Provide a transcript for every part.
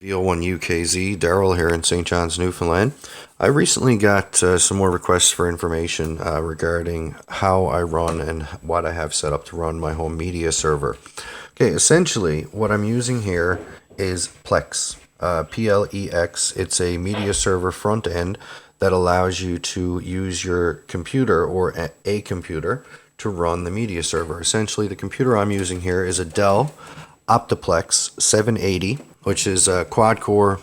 VO1UKZ, Daryl here in St. John's, Newfoundland. I recently got some more requests for information regarding how I run and what I have set up to run my home media server. Okay, essentially what I'm using here is Plex, Plex. It's a media server front end that allows you to use your computer or a computer to run the media server. Essentially, the computer I'm using here is a Dell Optiplex 780, which is a quad-core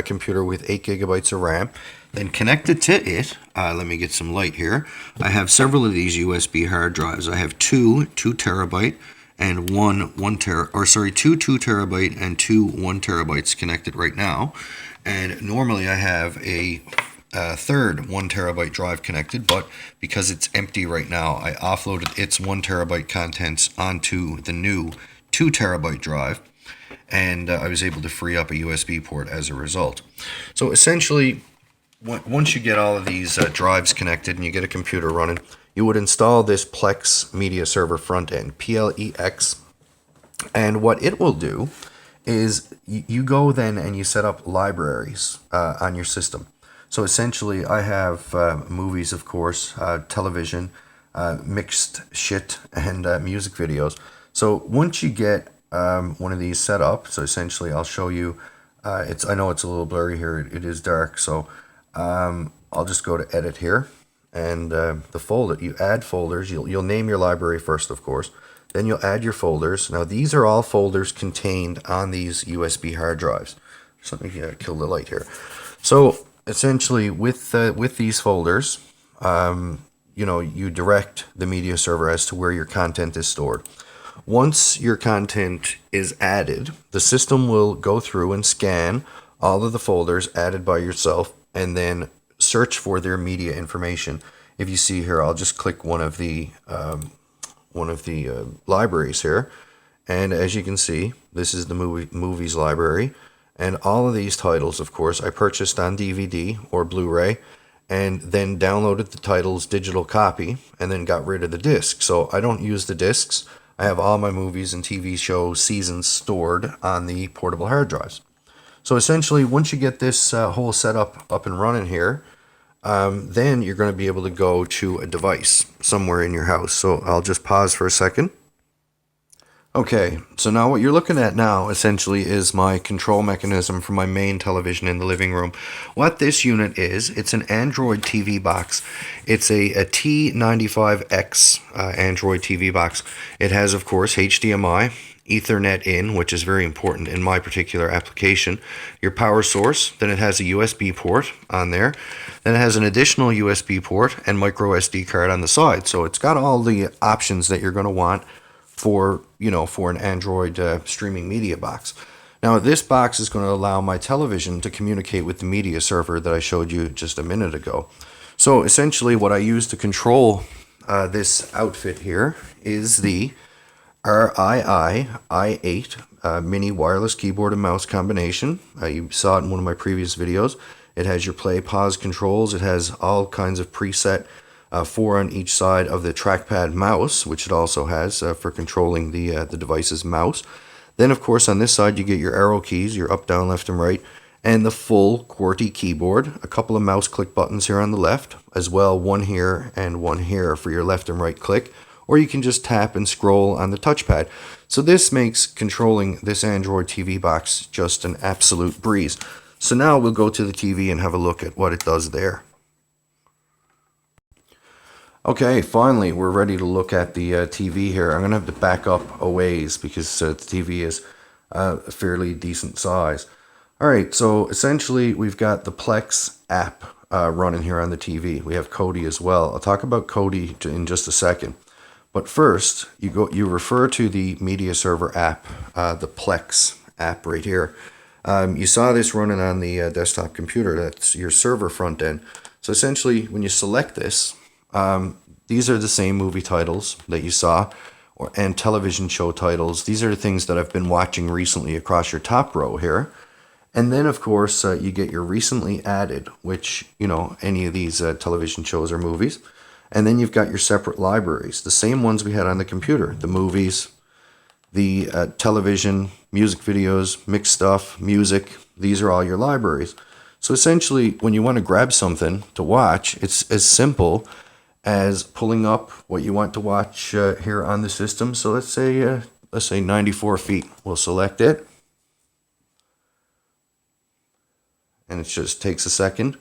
computer with 8 gigabytes of RAM. Then connected to it, let me get some light here. I have several of these USB hard drives. I have two 2 terabyte and two 2 terabyte and two 1 terabytes connected right now. And normally I have a third 1 terabyte drive connected, but because it's empty right now, I offloaded its 1 terabyte contents onto the new 2 terabyte drive, and I was able to free up a USB port as a result. So essentially, once you get all of these drives connected and you get a computer running, you would install this Plex media server front end, Plex, and what it will do is you go then and you set up libraries on your system. So essentially, I have movies, of course, television, mixed shit, and music videos. So once you get one of these set up, so essentially I'll show you, I know it's a little blurry here, it is dark, so I'll just go to edit here, and the folder, you add folders, you'll name your library first, of course, then you'll add your folders. Now these are all folders contained on these USB hard drives. So let me kill the light here. So essentially with these folders, you direct the media server as to where your content is stored. Once your content is added, the system will go through and scan all of the folders added by yourself and then search for their media information. If you see here, I'll just click one of the libraries here, and as you can see, this is the movies library, and all of these titles, of course, I purchased on DVD or Blu-ray, and then downloaded the titles digital copy, and then got rid of the disc. So I don't use the discs. I have all my movies and TV show seasons stored on the portable hard drives. So essentially, once you get this whole setup up and running here, then you're going to be able to go to a device somewhere in your house. So I'll just pause for a second. Okay, so now what you're looking at now essentially is my control mechanism for my main television in the living room. What this unit is, it's an Android TV box. It's a T95X Android TV box. It has, of course, HDMI, Ethernet in, which is very important in my particular application, your power source, then it has a USB port on there, then it has an additional USB port and micro SD card on the side. So it's got all the options that you're going to want for an Android streaming media box. Now this box is going to allow my television to communicate with the media server that I showed you just a minute ago. So essentially what I use to control this outfit here is the RII i8 mini wireless keyboard and mouse combination. You saw it in one of my previous videos. It has your play pause controls. It has all kinds of preset 4 on each side of the trackpad mouse, which it also has for controlling the device's mouse. Then, of course, on this side, you get your arrow keys, your up, down, left, and right, and the full QWERTY keyboard. A couple of mouse click buttons here on the left, as well, one here and one here for your left and right click, or you can just tap and scroll on the touchpad. So this makes controlling this Android TV box just an absolute breeze. So now we'll go to the TV and have a look at what it does there. Okay, finally, we're ready to look at the TV here. I'm going to have to back up a ways because the TV is a fairly decent size. All right, so essentially we've got the Plex app running here on the TV. We have Kodi as well. I'll talk about Kodi in just a second. But first, you refer to the media server app, the Plex app right here. You saw this running on the desktop computer. That's your server front end. So essentially, when you select this, these are the same movie titles that you saw and television show titles. These are the things that I've been watching recently across your top row here. And then, of course, you get your recently added, which, any of these television shows or movies. And then you've got your separate libraries, the same ones we had on the computer, the movies, the television, music videos, mixed stuff, music. These are all your libraries. So essentially, when you want to grab something to watch, it's as simple as pulling up what you want to watch here on the system. So let's say 94 feet. We'll select it, and it just takes a second.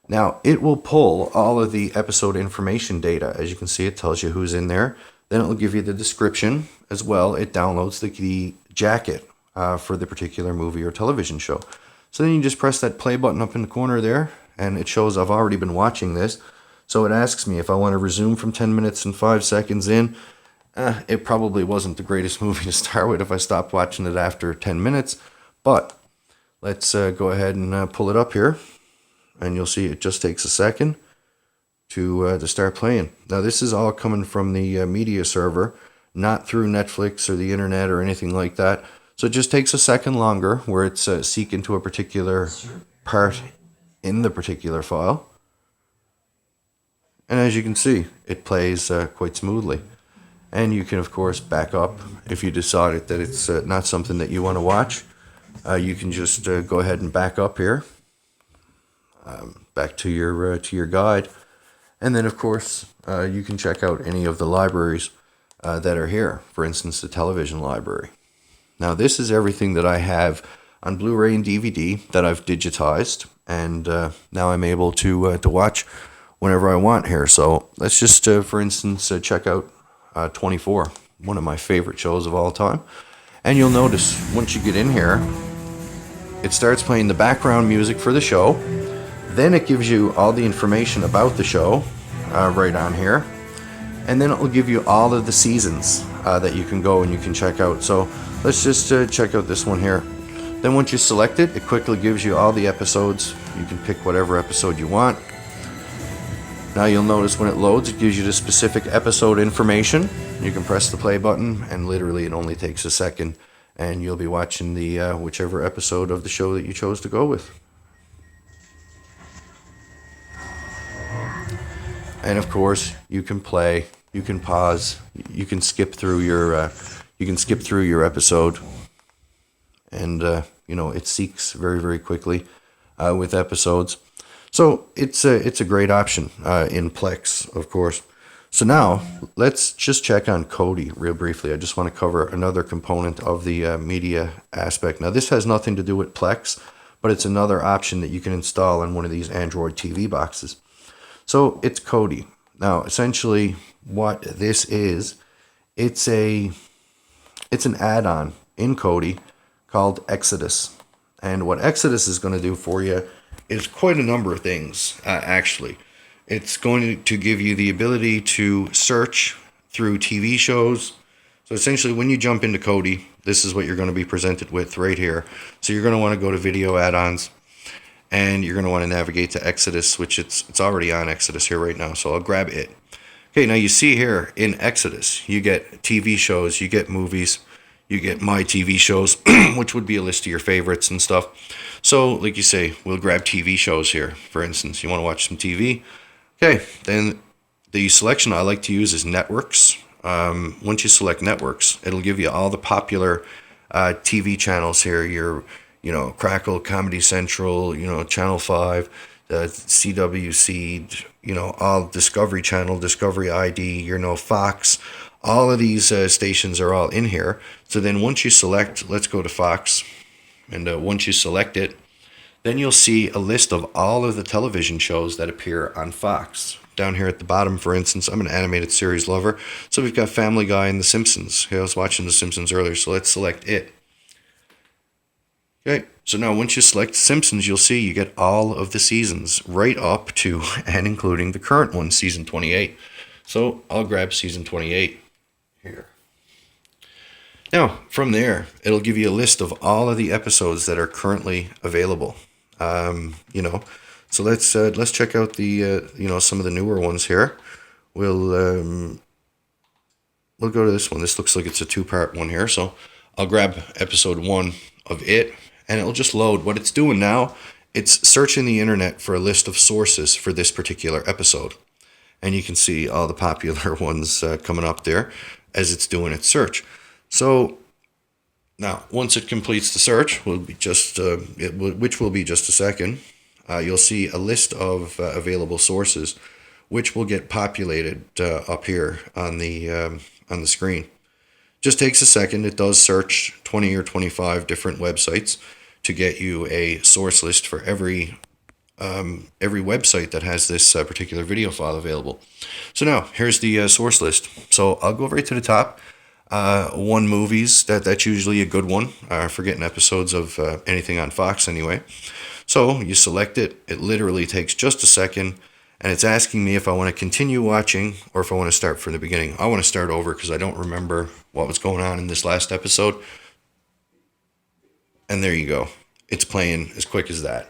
Now it will pull all of the episode information data. As you can see, it tells you who's in there. Then it will give you the description as well. It downloads the jacket for the particular movie or television show. So then you just press that play button up in the corner there, and it shows I've already been watching this. So it asks me if I want to resume from 10 minutes and 5 seconds in. It probably wasn't the greatest movie to start with if I stopped watching it after 10 minutes. But let's go ahead and pull it up here. And you'll see it just takes a second to start playing. Now this is all coming from the media server, not through Netflix or the internet or anything like that. So it just takes a second longer where it's seeking to a particular part in the particular file. And as you can see, it plays quite smoothly. And you can, of course, back up if you decided that it's not something that you want to watch. You can just go ahead and back up here, back to your guide. And then, of course, you can check out any of the libraries that are here. For instance, the television library. Now, this is everything that I have on Blu-ray and DVD that I've digitized. And now I'm able to watch whenever I want here. So let's just, for instance, check out 24, one of my favorite shows of all time. And you'll notice once you get in here, it starts playing the background music for the show. Then it gives you all the information about the show right on here. And then it will give you all of the seasons that you can go and you can check out. So let's just check out this one here. Then once you select it, it quickly gives you all the episodes. You can pick whatever episode you want. Now you'll notice when it loads, it gives you the specific episode information. You can press the play button, and literally it only takes a second, and you'll be watching the whichever episode of the show that you chose to go with. And of course, you can play, you can pause, you can skip through your episode, and it seeks very, very quickly with episodes. So it's a great option in Plex, of course. So now let's just check on Kodi real briefly. I just want to cover another component of the media aspect. Now this has nothing to do with Plex, but it's another option that you can install on one of these Android TV boxes. So it's Kodi. Now essentially what this is, it's an add-on in Kodi called Exodus. And what Exodus is going to do for you is quite a number of things, actually. It's going to give you the ability to search through TV shows. So essentially, when you jump into Kodi, this is what you're going to be presented with right here. So you're going to want to go to video add-ons, and you're going to want to navigate to Exodus, which it's already on Exodus here right now. So I'll grab it. Okay, now you see here in Exodus, you get TV shows, you get movies, you get my TV shows, which would be a list of your favorites and stuff. So, like you say, we'll grab TV shows here. For instance, you want to watch some TV. Okay, then the selection I like to use is networks. Once you select networks, it'll give you all the popular TV channels here. Your, Crackle, Comedy Central, Channel 5, CWC, all Discovery Channel, Discovery ID, Fox. All of these stations are all in here. So then once you select, let's go to Fox. And once you select it, then you'll see a list of all of the television shows that appear on Fox. Down here at the bottom, for instance, I'm an animated series lover. So we've got Family Guy and The Simpsons. Okay, I was watching The Simpsons earlier, so let's select it. Okay, so now once you select Simpsons, you'll see you get all of the seasons right up to and including the current one, season 28. So I'll grab season 28 here. Now, from there, it'll give you a list of all of the episodes that are currently available. So let's check out the some of the newer ones here. We'll go to this one. This looks like it's a 2-part one here. So I'll grab episode 1 of it, and it'll just load. What it's doing now, it's searching the internet for a list of sources for this particular episode, and you can see all the popular ones coming up there as it's doing its search. So now, once it completes the search, which will be just a second, you'll see a list of available sources, which will get populated up here on the screen. Just takes a second. It does search 20 or 25 different websites to get you a source list for every website that has this particular video file available. So now here's the source list. So I'll go right to the top. One movies, that's usually a good one for getting episodes of anything on Fox anyway. So you select it. It literally takes just a second, and it's asking me if I want to continue watching or if I want to start from the beginning. I want to start over because I don't remember what was going on in this last episode. And there you go. It's playing as quick as that.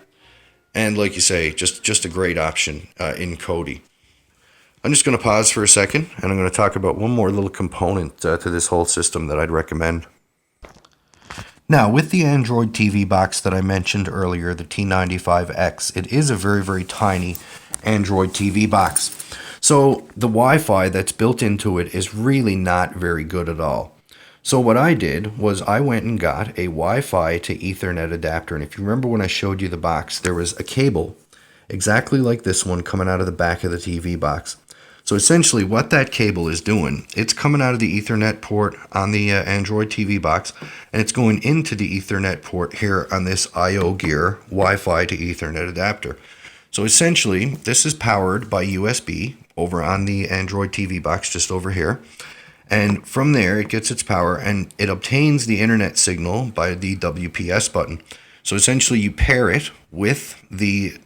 And like you say, just a great option in Kodi. I'm just going to pause for a second, and I'm going to talk about one more little component to this whole system that I'd recommend. Now, with the Android TV box that I mentioned earlier, the T95X, it is a very, very tiny Android TV box. So the Wi-Fi that's built into it is really not very good at all. So what I did was I went and got a Wi-Fi to Ethernet adapter. And if you remember when I showed you the box, there was a cable exactly like this one coming out of the back of the TV box. So essentially what that cable is doing, it's coming out of the Ethernet port on the Android TV box, and it's going into the Ethernet port here on this IO Gear Wi-Fi to Ethernet adapter. So essentially this is powered by USB over on the Android TV box just over here. And from there it gets its power and it obtains the internet signal by the WPS button. So essentially you pair it with the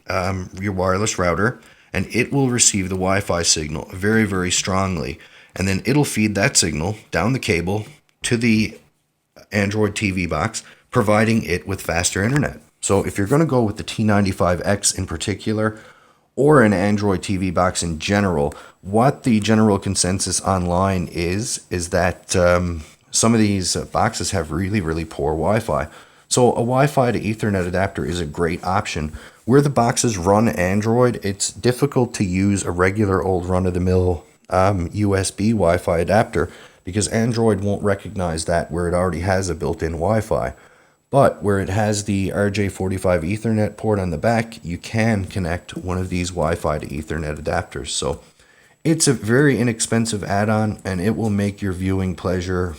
your wireless router, and it will receive the Wi-Fi signal very, very strongly. And then it'll feed that signal down the cable to the Android TV box, providing it with faster internet. So if you're going to go with the T95X in particular, or an Android TV box in general, what the general consensus online is that some of these boxes have really, really poor Wi-Fi. So a Wi-Fi to Ethernet adapter is a great option. Where the boxes run Android, it's difficult to use a regular old run-of-the-mill USB Wi-Fi adapter because Android won't recognize that where it already has a built-in Wi-Fi. But where it has the RJ45 Ethernet port on the back, you can connect one of these Wi-Fi to Ethernet adapters. So it's a very inexpensive add-on, and it will make your viewing pleasure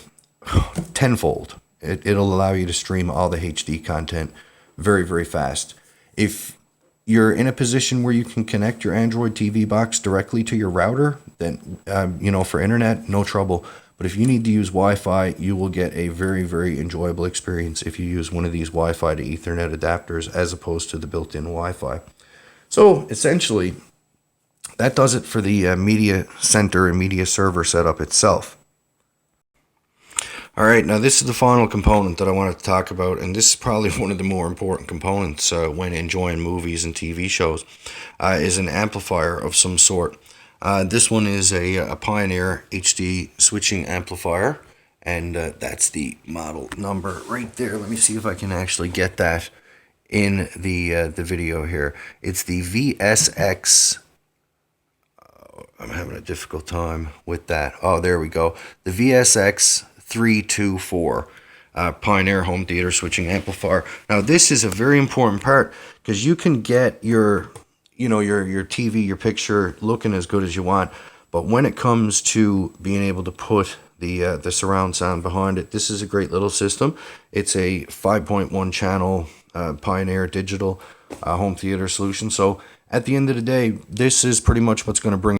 tenfold. It'll allow you to stream all the HD content very, very fast. If you're in a position where you can connect your Android TV box directly to your router, then, for internet, no trouble. But if you need to use Wi-Fi, you will get a very, very enjoyable experience if you use one of these Wi-Fi to Ethernet adapters as opposed to the built-in Wi-Fi. So essentially, that does it for the media center and media server setup itself. All right, now this is the final component that I wanted to talk about, and this is probably one of the more important components when enjoying movies and TV shows, is an amplifier of some sort. This one is a Pioneer HD switching amplifier, and that's the model number right there. Let me see if I can actually get that in the video here. It's the VSX. I'm having a difficult time with that. Oh, there we go. The VSX 324 Pioneer home theater switching amplifier. Now this is a very important part because you can get your TV, your picture looking as good as you want, but when it comes to being able to put the surround sound behind it, this is a great little system. It's a 5.1 channel Pioneer digital home theater solution. So at the end of the day, this is pretty much what's going to bring